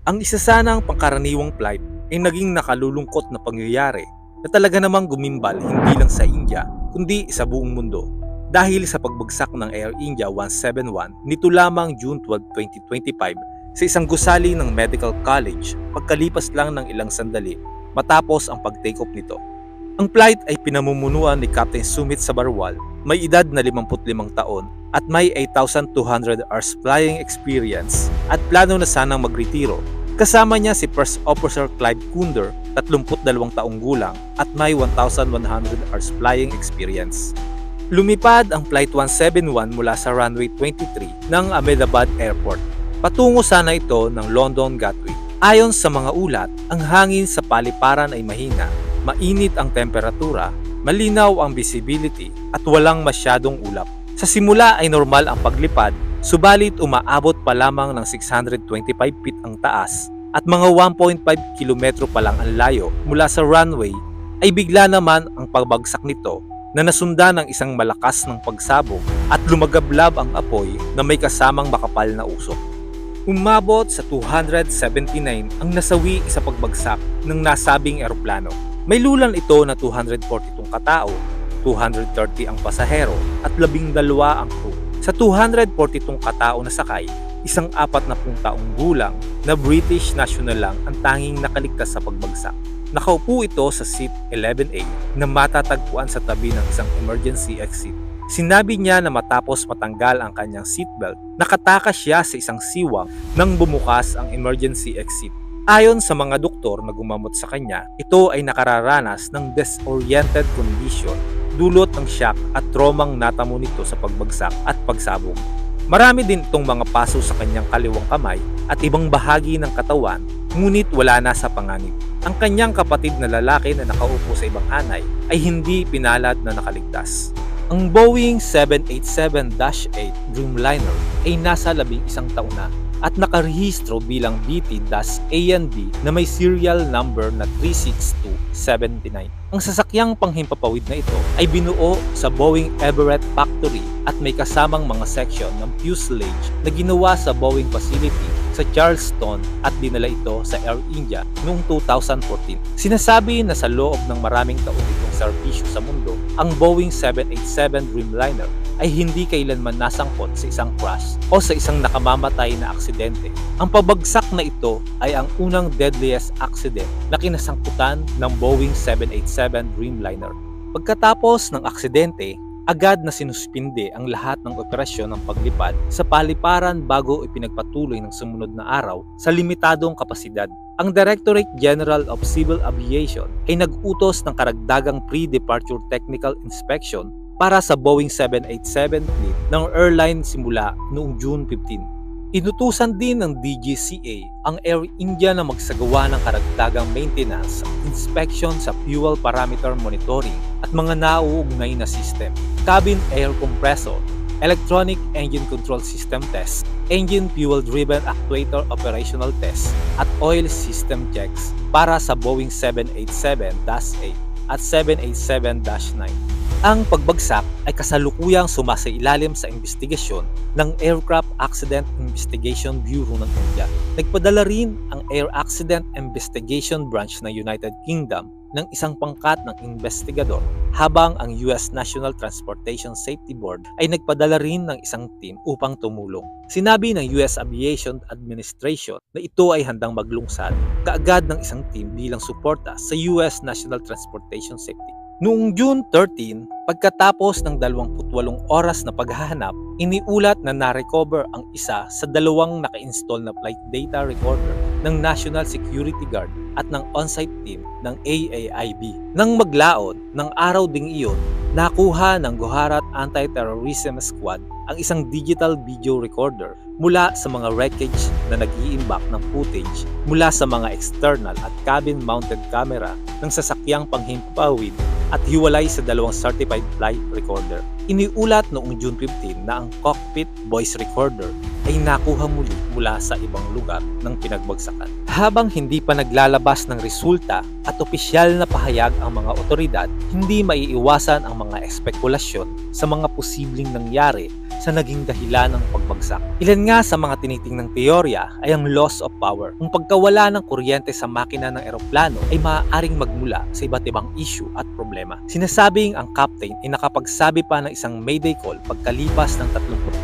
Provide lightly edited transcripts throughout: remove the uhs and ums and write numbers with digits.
Ang isa sanang pangkaraniwang flight ay naging nakalulungkot na pangyayari na talaga namang gumimbal hindi lang sa India kundi sa buong mundo dahil sa pagbagsak ng Air India 171 nito lamang June 12, 2025 sa isang gusali ng medical college pagkalipas lang ng ilang sandali matapos ang pag-take off nito. Ang flight ay pinamumunuan ni Captain Sumit Sabharwal, may edad na 55 taon at may 8,200 hours flying experience at plano na sanang magretiro. Kasama niya si First Officer Clive Kunder, 32 taong gulang at may 1,100 hours flying experience. Lumipad ang Flight 171 mula sa runway 23 ng Ahmedabad Airport. Patungo sana ito ng London Gatwick. Ayon sa mga ulat, ang hangin sa paliparan ay mahina, mainit ang temperatura, malinaw ang visibility at walang masyadong ulap. Sa simula ay normal ang paglipad, subalit umaabot pa lamang ng 625 feet ang taas at mga 1.5 kilometro pa lang ang layo mula sa runway ay bigla naman ang pagbagsak nito na nasundan ng isang malakas ng pagsabog at lumagablab ang apoy na may kasamang makapal na usok. Umabot sa 279 ang nasawi sa pagbagsak ng nasabing eroplano. May lulan ito na 242 katao, 230 ang pasahero at 12 ang crew. Sa 242 katao na sakay, isang 40 taong gulang na British national lang ang tanging nakaligtas sa pagbagsak. Nakaupo ito sa seat 11A na matatagpuan sa tabi ng isang emergency exit. Sinabi niya na matapos matanggal ang kanyang seatbelt, nakatakas siya sa isang siwang nang bumukas ang emergency exit. Ayon sa mga doktor na gumamot sa kanya, ito ay nakararanas ng disoriented condition dulot ng shock at traumang natamo nito sa pagbagsak at pagsabog. Marami din itong mga paso sa kanyang kaliwang kamay at ibang bahagi ng katawan, ngunit wala na sa panganib. Ang kanyang kapatid na lalaki na nakaupo sa ibang hanay ay hindi pinalad na nakaligtas. Ang Boeing 787-8 Dreamliner ay nasa 11 taon na at nakarehistro bilang BT-ANB na may serial number na 36279. Ang sasakyang panghimpapawid na ito ay binuo sa Boeing Everett Factory at may kasamang mga section ng fuselage na ginawa sa Boeing facility sa Charleston at dinala ito sa Air India noong 2014. Sinasabi na sa loob ng maraming taon itong serbisyo sa mundo, ang Boeing 787 Dreamliner ay hindi kailanman nasangkot sa isang crash o sa isang nakamamatay na aksidente. Ang pabagsak na ito ay ang unang deadliest accident na kinasangkutan ng Boeing 787 Dreamliner. Pagkatapos ng aksidente, agad na sinuspinde ang lahat ng operasyon ng paglipad sa paliparan bago ipinagpatuloy ng sumunod na araw sa limitadong kapasidad. Ang Directorate General of Civil Aviation ay nag-utos ng karagdagang pre-departure technical inspection para sa Boeing 787 fleet ng airline simula noong June 15. Inutusan din ng DGCA ang Air India na magsagawa ng karagdagang maintenance, inspection sa fuel parameter monitoring at mga nauugnay na system, cabin air compressor, electronic engine control system test, engine fuel-driven actuator operational test at oil system checks para sa Boeing 787-8 at 787-9. Ang pagbagsak ay kasalukuyang sumasailalim sa investigasyon ng Aircraft Accident Investigation Bureau ng India. Nagpadala rin ang Air Accident Investigation Branch ng United Kingdom ng isang pangkat ng investigador, habang ang US National Transportation Safety Board ay nagpadala rin ng isang team upang tumulong. Sinabi ng US Aviation Administration na ito ay handang maglungsad kaagad ng isang team bilang suporta sa US National Transportation Safety. Noong June 13, pagkatapos ng 28 oras na paghahanap, iniulat na na-recover ang isa sa dalawang naka-install na flight data recorder ng National Security Guard at ng on-site team ng AAIB. Nang maglaon ng araw ding iyon, nakuha ng Gujarat Anti-Terrorism Squad ang isang digital video recorder mula sa mga wreckage na nag-iimbak ng footage mula sa mga external at cabin-mounted camera ng sasakyang panghimpapawid at hiwalay sa dalawang certified flight recorder. Iniulat noong June 15 na ang cockpit voice recorder ay nakuha muli mula sa ibang lugar ng pinagbagsakan. Habang hindi pa naglalabas ng resulta at opisyal na pahayag ang mga otoridad, hindi maiiwasan ang mga espekulasyon sa mga posibleng nangyari sa naging dahilan ng pagbagsak. Ilan nga sa mga tinitingnang teorya ay ang loss of power. Kung pagkawala ng kuryente sa makina ng eroplano ay maaaring magmula sa iba't ibang issue at problema. Sinasabing ang captain ay nakapagsabi pa ng isang mayday call pagkalipas ng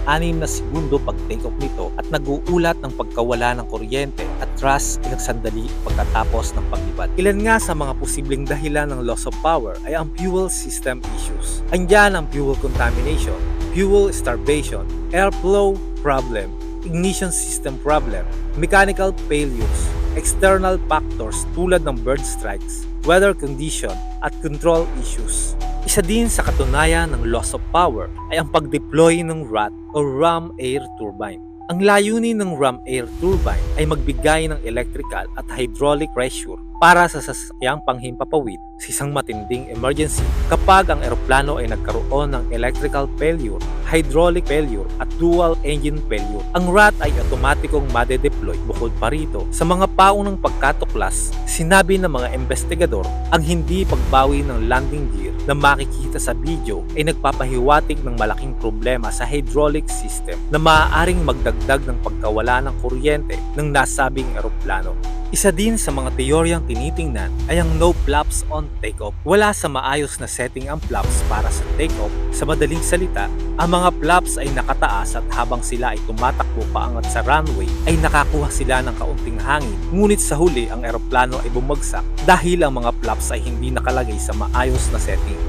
36 na segundo pag-take off nito at nag-uulat ng pagkawala ng kuryente at thrust ilang sandali pagkatapos ng paglipad. Ilan nga sa mga posibleng dahilan ng loss of power ay ang fuel system issues. Andyan ang fuel contamination, fuel starvation, airflow problem, ignition system problem, mechanical failures, external factors tulad ng bird strikes, weather condition, at control issues. Isa din sa katunayan ng loss of power ay ang pag-deploy ng RAT o Ram Air Turbine. Ang layunin ng Ram Air Turbine ay magbigay ng electrical at hydraulic pressure para sa sasakyang panghimpapawid sa isang matinding emergency kapag ang eroplano ay nagkaroon ng electrical failure, hydraulic failure at dual engine failure. Ang RAT ay automatikong made-deploy. Bukod pa rito, sa mga paunang pagkatuklas, sinabi ng mga investigador ang hindi pagbawi ng landing gear na makikita sa video ay nagpapahiwatig ng malaking problema sa hydraulic system na maaaring magdagdag ng pagkawala ng kuryente ng nasabing eroplano. Isa din sa mga teoryang tinitingnan ay ang no flaps on takeoff. Wala sa maayos na setting ang flaps para sa takeoff. Sa madaling salita, ang mga flaps ay nakataas at habang sila ay tumatakbo paangat sa runway ay nakakuha sila ng kaunting hangin. Ngunit sa huli ang eroplano ay bumagsak dahil ang mga flaps ay hindi nakalagay sa maayos na setting.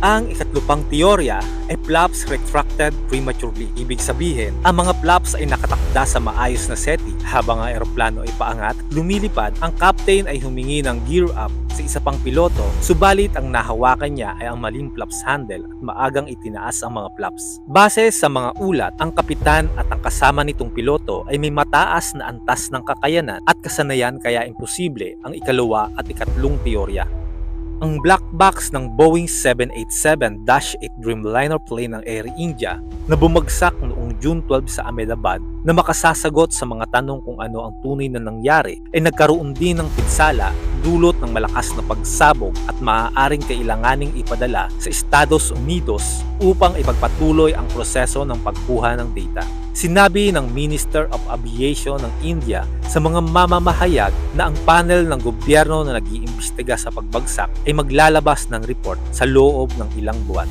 Ang ikatlo pang teorya ay flaps retracted prematurely. Ibig sabihin, ang mga flaps ay nakatakda sa maayos na setting habang ang eroplano ay paangat, lumilipad, ang captain ay humingi ng gear up sa isa pang piloto, subalit ang nahawakan niya ay ang maling flaps handle at maagang itinaas ang mga flaps. Base sa mga ulat, ang kapitan at ang kasama nitong piloto ay may mataas na antas ng kakayanan at kasanayan kaya imposible ang ikalawa at ikatlong teorya. Ang black box ng Boeing 787-8 Dreamliner plane ng Air India na bumagsak noong June 12 sa Ahmedabad na makasasagot sa mga tanong kung ano ang tunay na nangyari ay nagkaroon din ng pinsala dulot ng malakas na pagsabog at maaaring kailanganing ipadala sa Estados Unidos upang ipagpatuloy ang proseso ng pagkuha ng data. Sinabi ng Minister of Aviation ng India sa mga mamamahayag na ang panel ng gobyerno na nag-iimbestiga sa pagbagsak ay maglalabas ng report sa loob ng ilang buwan.